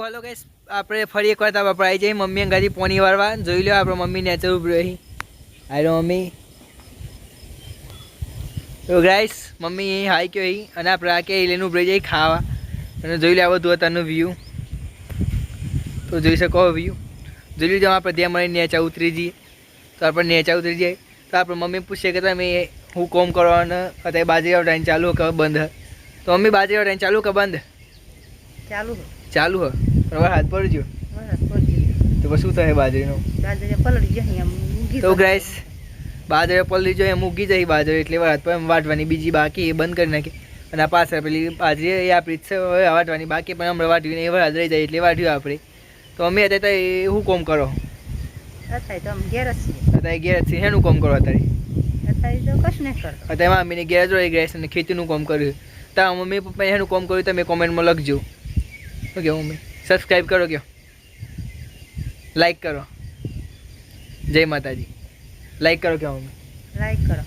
Hello guys, આપણે ફરી એકવાર આપણે આવી જઈએ મમ્મી અંગાથી પોણી વાળવા. જોઈ લો આપણે મમ્મી નેચર ઉભી રહી. હાલો મમ્મી. તો ગાઈસ મમ્મી અહીં હાઈ કયો અહીં અને આપણે આ કે લઈને ઉભરી જઈએ ખાવા. અને જોઈ લો આ બધું અત્યારનું વ્યૂ. તો જોઈ શકો વ્યૂ. જોઈ લીધું આપણે ત્યાં મળીને નેચા ઉતરી જઈએ. તો આપણે નેચા ઉતરી જઈએ તો આપણે મમ્મી પૂછીએ કે તમે હું કોમ કરવાના અત્યારે બાજરી ટાઈમ ચાલુ કે બંધ. તો મમ્મી બાજરી ટાઈમ ચાલુ કે બંધ? ચાલુ ચાલુ હે. પણ હાથ પડજો તો પછી શું થાય બાજરીનું? તો ગાઈસ બાજરી પલળી જાય એમ ઉગી જાય બાજરી એટલે વાત પર વાટવાની બીજી બાકી એ બંધ કરી નાખી. અને આ પાછળ પેલી બાજરી એ આપણી છે વાટવાની બાકી પણ હમણાં વાટવીને એ વરાદ રહી જાય એટલે વાટ્યું આપણે. તો અમે અત્યારે તો શું કોમ કરો? અત્યારે ઘેર છે. શેનું કોમ કરો અત્યારે? અત્યારે મમ્મીને ઘેર જ રહી ગયા છે અને ખેતીનું કોમ કર્યું. તો મમ્મી પપ્પાએ એનું કોમ કર્યું તમે કોમેન્ટમાં લખજો. ઓકે મમ્મી સબસ્ક્રાઈબ કરો કયો, લાઈક કરો. જય માતાજી. લાઈક કરો કયો મમ્મી? લાઈક કરો.